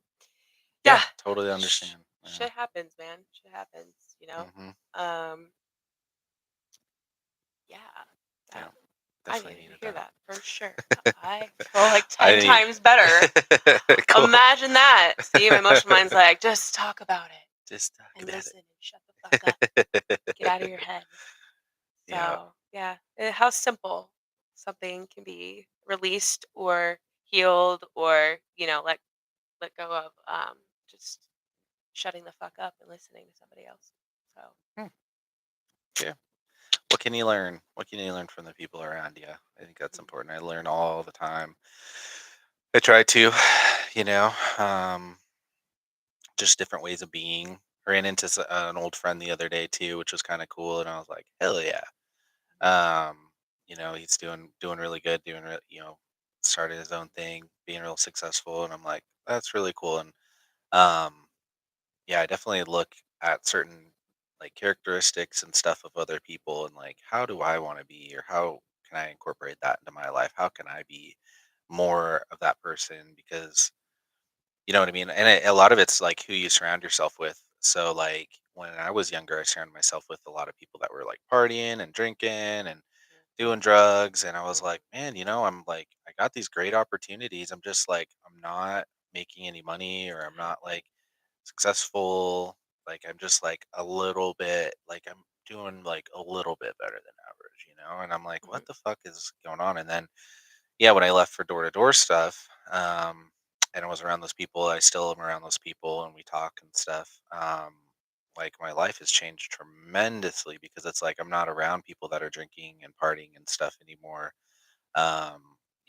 yeah, Yeah, totally understand. Yeah. shit happens, man. Shit happens. Mhm. Um, yeah. Yeah. That, I Definitely needed to needed hear that for sure. that. I feel like I 10 need times better. cool. Imagine that. See, my emotional mind's like, just talk about it Just talk and about listen and shut the fuck up. Get out of it. your head. Yeah. So, yeah, how simple something can be released or healed or, let go of just shutting the fuck up and listening to somebody else. So, Hmm, yeah. What can you learn? What can you learn from the people around you? I think that's mm, important. I learn all the time. I try to, you know, um, just different ways of being. I ran into an old friend the other day too, which was kind of cool, and I was like, hell yeah. Um, he's doing really good, started his own thing, being real successful, and I'm like, that's really cool. And um, yeah, I definitely look at certain like characteristics and stuff of other people and like how do I want to be or how can I incorporate that into my life? How can I be more of that person? Because you know what I mean? And a lot of it's like who you surround yourself with. So like when I was younger, I surrounded myself with a lot of people that were like partying and drinking and doing drugs. And I was mhm, like, man, I'm like, I got these great opportunities. I'm just like, I'm not making any money or I'm not like successful. Like I'm just like a little bit like I'm doing like a little bit better than average. And I'm like, mhm, what the fuck is going on? And then yeah, when I left for door to door stuff, and I was around those people, I still am around those people and we talk and stuff. Like my life has changed tremendously because it's like I'm not around people that are drinking and partying and stuff anymore. um,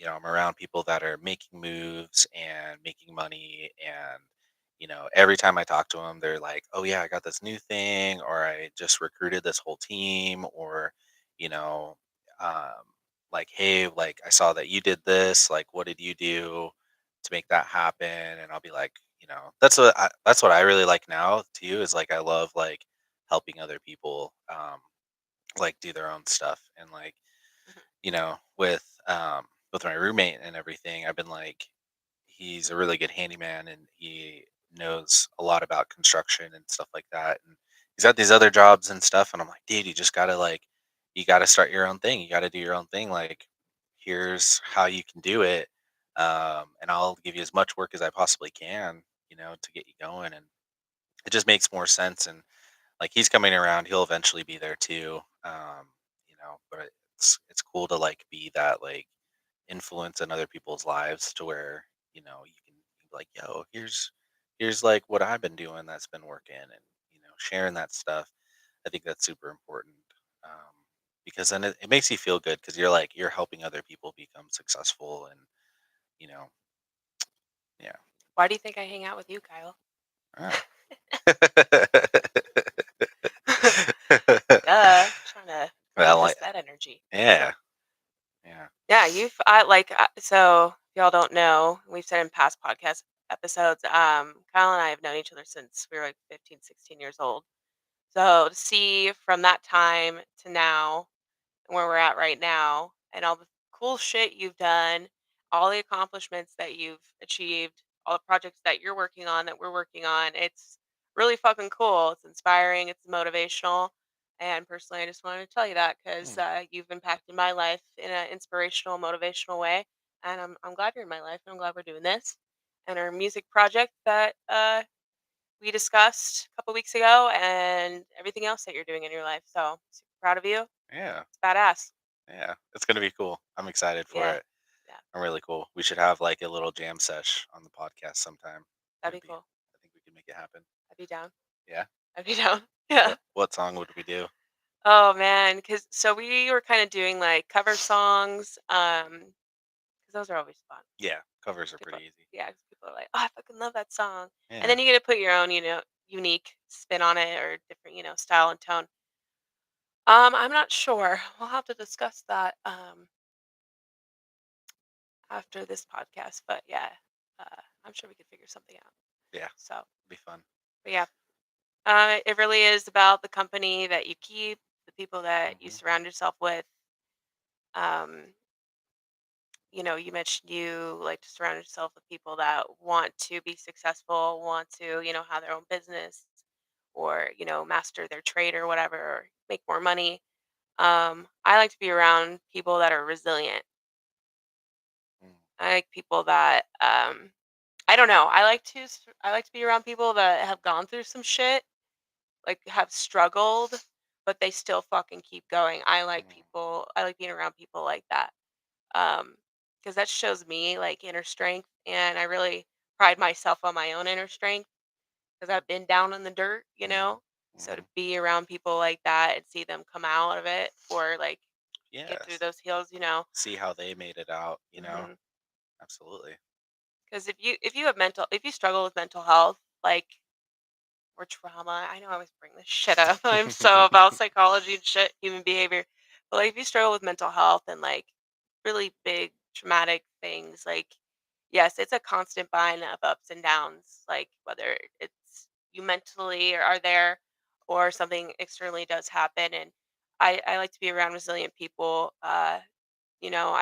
I'm around people that are making moves and making money. And, every time I talk to them, they're like, oh, yeah, I got this new thing, or I just recruited this whole team, or, you know, um, like, hey, like, I saw that you did this. Like, what did you do to make that happen? And I'll be like, that's what I really like now too, is like, I love like helping other people, like do their own stuff. And like, mhm, with my roommate and everything, I've been like, he's a really good handyman and he knows a lot about construction and stuff like that. And he's got these other jobs and stuff. And I'm like, dude, you gotta start your own thing. You gotta do your own thing. Like, here's how you can do it. And I'll give you as much work as I possibly can, to get you going. And it just makes more sense. And like he's coming around, he'll eventually be there too. But it's cool to like be that like influence in other people's lives to where you can be like, yo, here's like what I've been doing that's been working, and sharing that stuff. I think that's super important, um, because then it makes you feel good because you're like you're helping other people become successful, and you know, yeah. Why do you think I hang out with you, Kyle? Ah. Trying to Well, like, manifest that energy. yeah, yeah. Yeah, I like so if y'all don't know, we've said in past podcast episodes, Kyle and I have known each other since we were like 15, 16 years old. So to see from that time to now where we're at right now and all the cool shit you've done, all the accomplishments that you've achieved, all the projects that you're working on, that we're working on. It's really fucking cool. It's inspiring, it's motivational. And personally, I just wanted to tell you that because Hmm, you've impacted my life in an inspirational, motivational way. And I'm glad you're in my life and I'm glad we're doing this. And our music project that we discussed a couple weeks ago and everything else that you're doing in your life. So super proud of you. yeah. It's badass. Yeah, it's gonna be cool. I'm excited for Yeah. it. Yeah. I'm really cool. We should have like a little jam sesh on the podcast sometime. That'd be cool. I think we can make it happen. I'd be down. Yeah. I'd be down. Yeah. What song would we do? Oh man, because so we were kind of doing like cover songs, because those are always fun. Yeah, covers are People, pretty easy. yeah, 'cause people are like, "Oh, I fucking love that song," and Yeah. then you get to put your own, unique spin on it or different, style and tone. I'm not sure. We'll have to discuss that after this podcast, but yeah, I'm sure we could figure something out. Yeah, So, be fun. but yeah, it really is about the company that you keep, the people that you Mhm, surround yourself with. Um, you mentioned you like to surround yourself with people that want to be successful, want to, have their own business or, master their trade or whatever, or make more money. I like to be around people that are resilient. mm, I like people that I don't know. I like to be around people that have gone through some shit, like have struggled, but they still fucking keep going. mm, I like being around people like that. Um because that shows me like inner strength, and I really pride myself on my own inner strength because I've been down in the dirt. mm, So to mhm. be around people like that and see them come out of it or like get through Yes. those hills. See how they made it out, you know? Mhm. Absolutely. Because if you struggle with mental health, like or trauma. I know I always bring this shit up. I'm so about psychology and shit, human behavior. But like if you struggle with mental health and like really big traumatic things, like yes, it's a constant bind of ups and downs. Like whether it's you mentally are there or something externally does happen. And I like to be around resilient people. I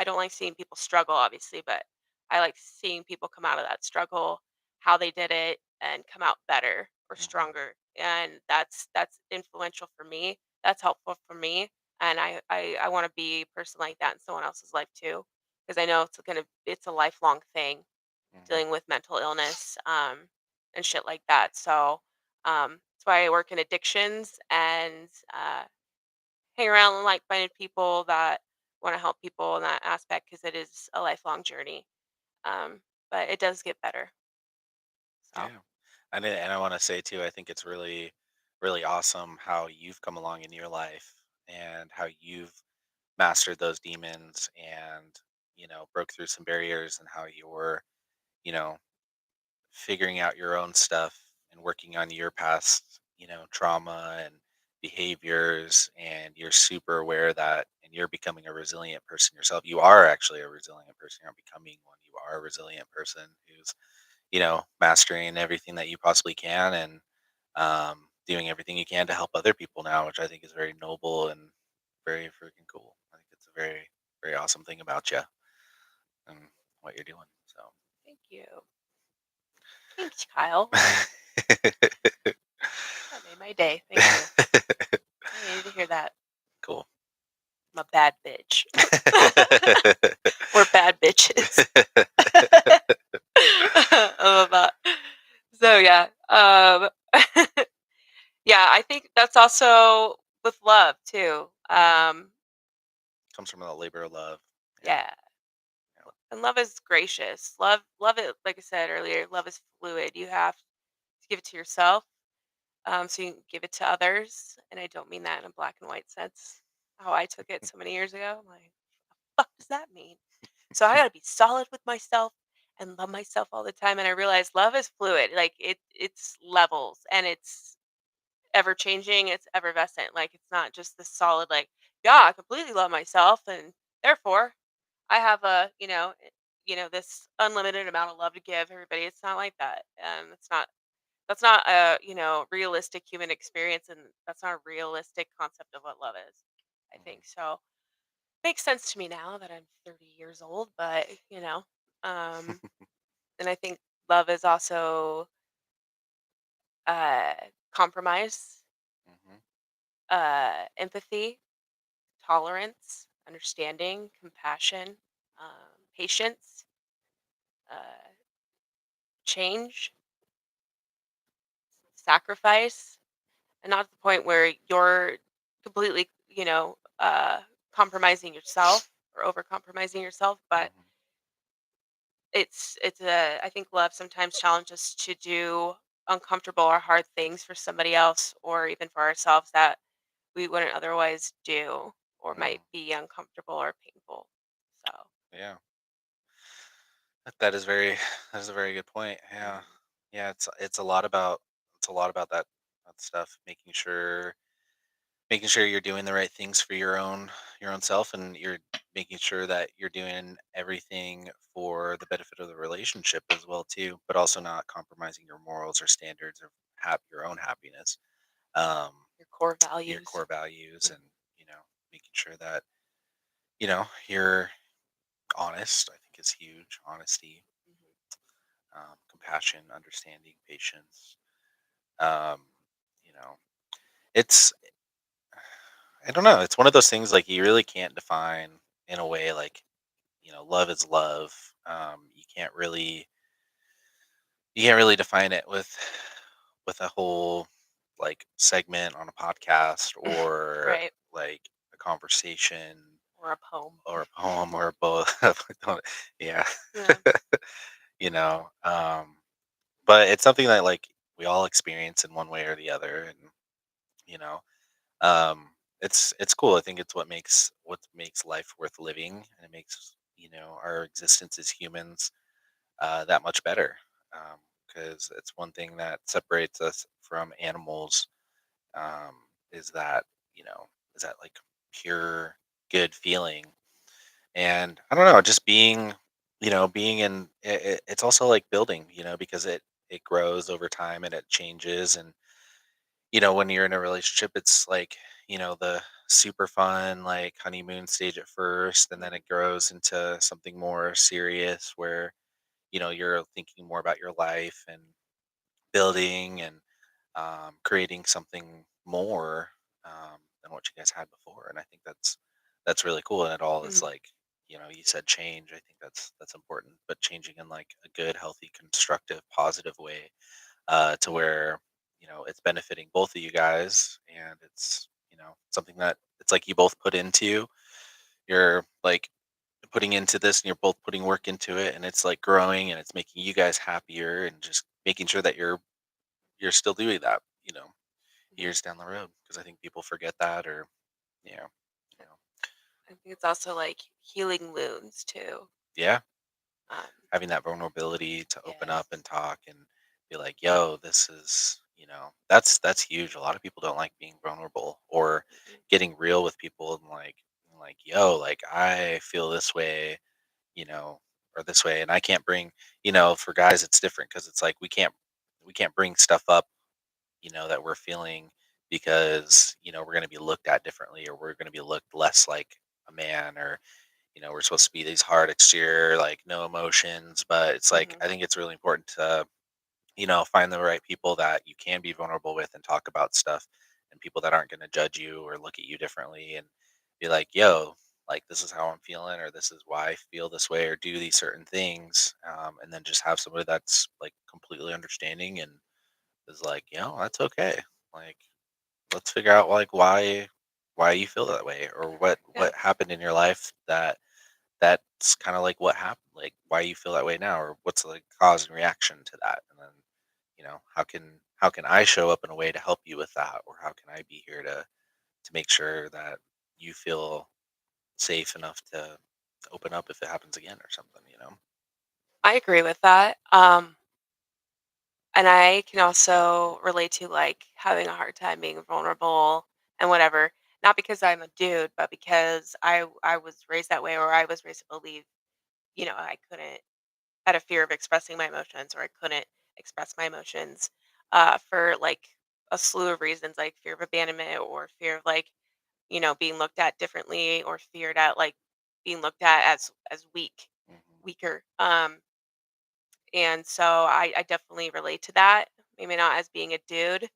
don't like seeing people struggle, obviously, but I like seeing people come out of that struggle, how they did it, and come out better or Mhm, stronger. And that's influential for me. That's helpful for me. And I want to be a person like that in someone else's life too, because I know it's a lifelong thing mhm. dealing with mental illness and shit like that. So that's why I work in addictions and hang around like-minded people that want to help people in that aspect because it is a lifelong journey. But it does get better. So Yeah. And I wanna say too, I think it's really, really awesome how you've come along in your life and how you've mastered those demons and, broke through some barriers and how you're, you know, figuring out your own stuff and working on your past, trauma and behaviors, and you're super aware of that, and you're becoming a resilient person yourself. You are actually a resilient person. You're not becoming one. You are a resilient person who's, mastering everything that you possibly can, and doing everything you can to help other people now, which I think is very noble and very freaking cool. I think it's a very, very awesome thing about you and what you're doing. So. thank you. Thanks, Kyle. That made my day. Thank you. I needed to hear that. Cool. I'm a bad bitch. We're bad bitches. I love that. So yeah. Yeah, I think that's also with love too. Mhm. Comes from a labor of love. Yeah. Yeah. And love is gracious. Love it, like I said earlier, love is fluid. You have to give it to yourself, so you can give it to others. And I don't mean that in a black and white sense. How I took it so many years ago. I'm like, fuck does that mean? So I gotta be solid with myself and love myself all the time. And I realized love is fluid. Like it's levels and it's ever changing, it's effervescent. Like it's not just this solid, like, yeah, I completely love myself and therefore I have this unlimited amount of love to give everybody. It's not like that. That's not a, realistic human experience, and that's not a realistic concept of what love is. I Mhm. think so. Makes sense to me now that I'm 30 years old, but um and I think love is also uh compromise, Mhm. empathy, tolerance, understanding, compassion, patience, uh change, sacrifice, and not to the point where you're completely, compromising yourself or over compromising yourself, but Mhm. it's a I think love sometimes challenges us to do uncomfortable or hard things for somebody else or even for ourselves that we wouldn't otherwise do or might Mhm. be uncomfortable or painful. So Yeah. That is very that is a very good point. Yeah. Mhm. Yeah, it's a lot about that stuff, making sure you're doing the right things for your own self, and you're making sure that you're doing everything for the benefit of the relationship as well too, but also not compromising your morals or standards of your own happiness. Um Your core your values. core values, Mhm, and making sure that you're honest. I think is huge. Honesty, mhm. compassion, understanding, patience. Um, you know, it's I don't know. It's one of those things like you really can't define in a way like love is love. You can't really define it with a whole like segment on a podcast or Right. like a conversation Or a poem. or a poem or both. Yeah, Yeah. you know. But it's something that like we all experience in one way or the other, and you know, um, it's cool. I think it's what makes life worth living, and it makes our existence as humans that much better. Because it's one thing that separates us from animals, um, is that is that like pure good feeling. And I don't know, just being in it's also like building, because it grows over time and it changes. And when you're in a relationship, it's like the super fun like honeymoon stage at first, and then Mhm, it grows into something more serious where you're thinking more about your life and building and creating something more than what you guys had before. And I think that's really cool. And it all is mhm, like, you said change. I think that's important, but changing in like a good, healthy, constructive, positive way, to mhm, where it's benefiting both of you guys, and it's something that it's like you both put into. You're like putting into this, and you're both putting work into it, and it's like growing, and it's making you guys happier, and just making sure that you're still doing that, mhm. years down the road, because I think people forget that, or yeah, you know, I think it's also like healing wounds too. yeah, Um, having that vulnerability to open up yes. and talk and be like, "Yo, this is," that's huge. A lot of people don't like being vulnerable or Mhm, getting real with people, and like, "Yo, like I feel this way," you know, or this way, and I can't bring, for guys it's different because it's like we can't bring stuff up, that we're feeling, because we're going to be looked at differently, or we're going to be looked less like a man, or we're supposed to be these hard exterior like no emotions. But it's like mhm, I think it's really important to find the right people that you can be vulnerable with and talk about stuff, and people that aren't going to judge you or look at you differently, and be like, yo, like this is how I'm feeling, or this is why I feel this way, or do these certain things, and then just have somebody that's like completely understanding and is like, that's okay. Like, let's figure out like why you feel that way, or yeah. what happened in your life that's kind of like what happened, like why you feel that way now, or what's the cause and reaction to that. And then how can I show up in a way to help you with that, or how can I be here to make sure that you feel safe enough to open up if it happens again or something. I agree with that. And I can also relate to like having a hard time being vulnerable and whatever. Not because I'm a dude, but because I was raised that way, or I was raised to believe, I couldn't, had a fear of expressing my emotions, or I couldn't express my emotions for like a slew of reasons, like fear of abandonment, or fear of like, being looked at differently, or feared at like being looked at as Hmm. weaker. And so I definitely relate to that. Maybe not as being a dude,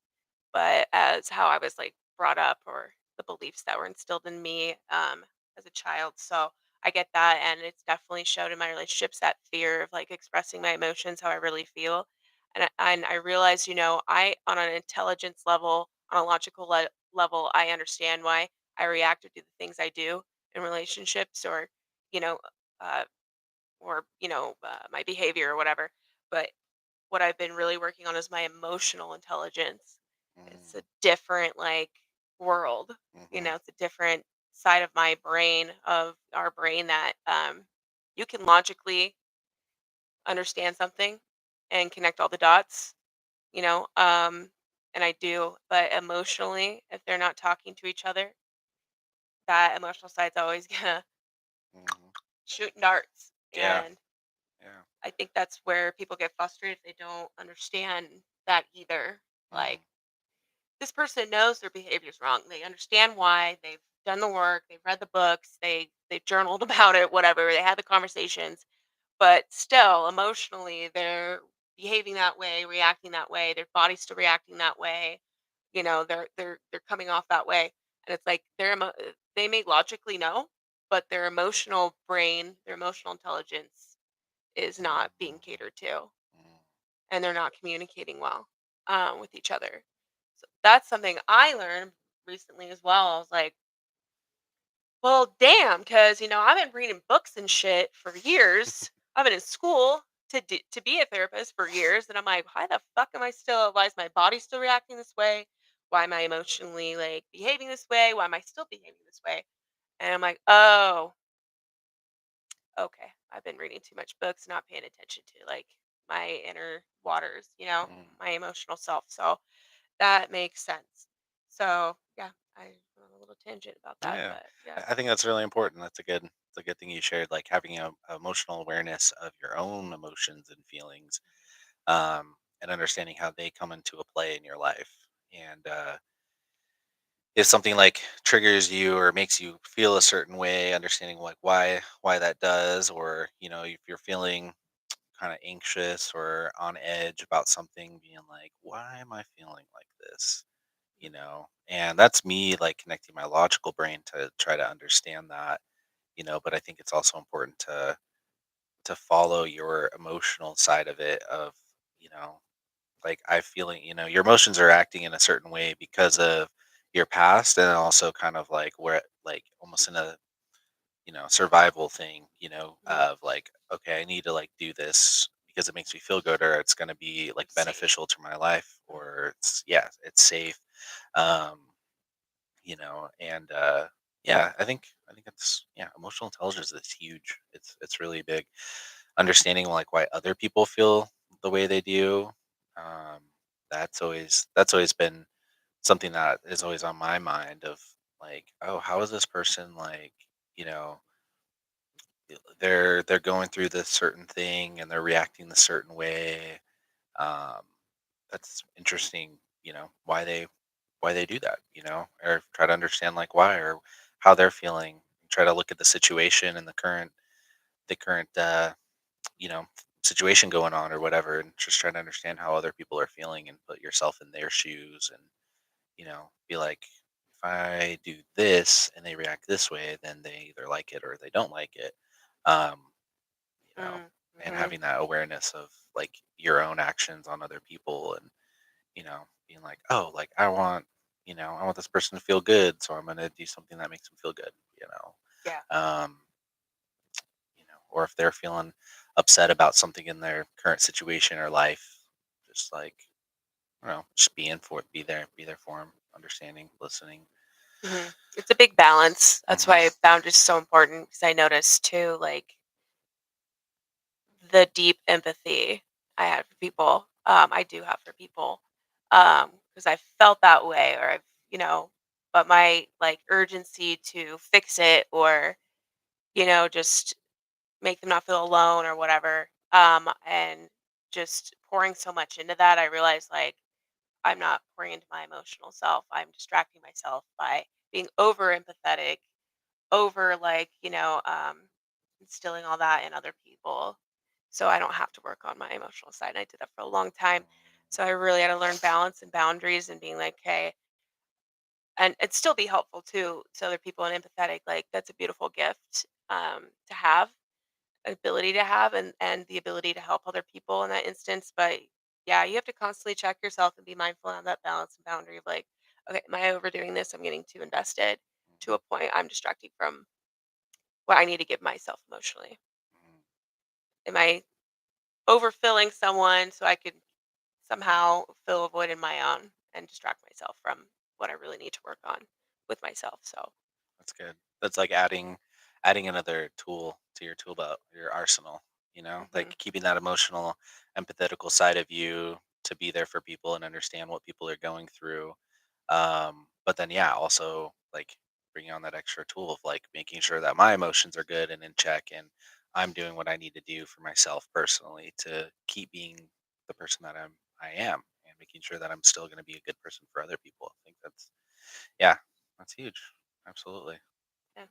but as how I was like brought up, or the beliefs that were instilled in me as a child. So I get that, and it's definitely showed in my relationships, that fear of like expressing my emotions, how I really feel. And I realized, I, on an intelligence level, on a logical level, I understand why I react or do the things I do in relationships, or you know, uh, my behavior or whatever. But what I've been really working on is my emotional intelligence. It's a different like world. Hmm. It's a different side of my brain, of our brain, that you can logically understand something and connect all the dots, you know. And I do, but emotionally, if they're not talking to each other, that emotional side's always gonna Mhm. shoot darts. Yeah, And yeah. I think that's where people get frustrated if they don't understand that either. Mhm, Like, this person knows their behavior's wrong. They understand why. They've done the work. They've read the books. They've journaled about it. Whatever. They had the conversations, but still, emotionally, they're behaving that way, reacting that way. Their body's still reacting that way. You know, they're coming off that way, and it's like they may logically know, but their emotional brain, their emotional intelligence, is mhm, not being mhm, catered to, mhm, and they're not communicating well with each other. So that's something I learned recently as well. I was like, well, damn, because I've been reading books and shit for years. I've been in school to be a therapist for years, and I'm like, why the fuck am I still? Why is my body still reacting this way? Why am I emotionally like behaving this way? Why am I still behaving this way? And I'm like, oh, okay. I've been reading too much books, not paying attention to like my inner waters, mhm. my emotional self. So that makes sense. So yeah, I went on a little tangent about that, Yeah, but yeah. I think that's really important. That's a good thing you shared. Like having a emotional awareness of your own emotions and feelings, and understanding how they come into a play in your life. And if something like triggers you or makes you feel a certain way, understanding like why that does, or if you're feeling kind of anxious or on edge about something, being like, why am I feeling like this? And that's me like connecting my logical brain to try to understand that. But I think it's also important to follow your emotional side of it, of you know like I feeling, your emotions are acting in a certain way because of your past, and also kind of like where like almost in a survival thing, Mhm. of like, okay, I need to like do this because it makes me feel good, or it's going to be like I'm safe. beneficial to my life, Mhm. or it's, yeah, it's safe. um and yeah, I think it's, yeah, emotional intelligence is huge. It's really big. Understanding like why other people feel the way they do, um that's always been something that is always on my mind, of like, oh, how is this person like, you know they're going through this certain thing and they're reacting this certain way. um that's interesting, why they do that, or try to understand like why, or how they're feeling. Try to look at the situation and the current you know situation going on or whatever, and just try to understand how other people are feeling and put yourself in their shoes, and be like, if I do this and they react this way, then they either like it or they don't like it. um you know Mm, and mhm. having that awareness of like your own actions on other people, and being like, oh, like I want this person to feel good, so I'm going to do something that makes them feel good. Yeah. Or if they're feeling upset about something in their current situation or life, just like, I don't know, just be there for them, understanding, listening. Mhm. It's a big balance. That's Hmm. why boundaries are so important because I noticed too, like the deep empathy I had for people. I do have for people, because I felt that way, or but my like urgency to fix it, or just make them not feel alone or whatever. And just pouring so much into that, I realized like I'm not pouring into my emotional self. I'm distracting myself by being over empathetic, over like, instilling all that in other people. So I don't have to work on my emotional side. And I did that for a long time. So I really had to learn balance and boundaries and being like, hey, and it'd still be helpful to other people and empathetic. Like that's a beautiful gift to have, ability to have, and the ability to help other people in that instance. But yeah, you have to constantly check yourself and be mindful of that balance and boundary of like, okay, am I overdoing this? I'm getting too invested to a point I'm distracting from what I need to give myself emotionally. Am I overfilling someone so I could somehow fill a void in my own and distract myself from what I really need to work on with myself? So That's good. That's like adding another tool to your tool belt, your arsenal. Mhm. like keeping that emotional, empathetical side of you to be there for people and understand what people are going through. But then, yeah, also like bringing on that extra tool of like making sure that my emotions are good and in check, and I'm doing what I need to do for myself personally to keep being the person that I am, and making sure that I'm still going to be a good person for other people. I think that's, yeah, that's huge. Absolutely. Yeah.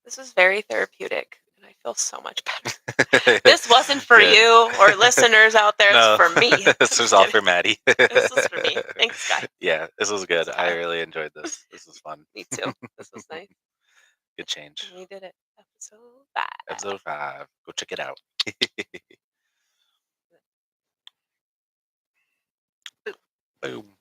This was very therapeutic, and I feel so much better. This wasn't for Good. you or listeners out there, it's No, for me. this was Just all kidding. for Maddie. This was for me. Thanks, guys. Yeah, this was good. Thanks, I Kyle. really enjoyed this. This was fun. Me too. This was nice. Good change. And we did it. Episode 5. Episode 5. Go check it out. Boom.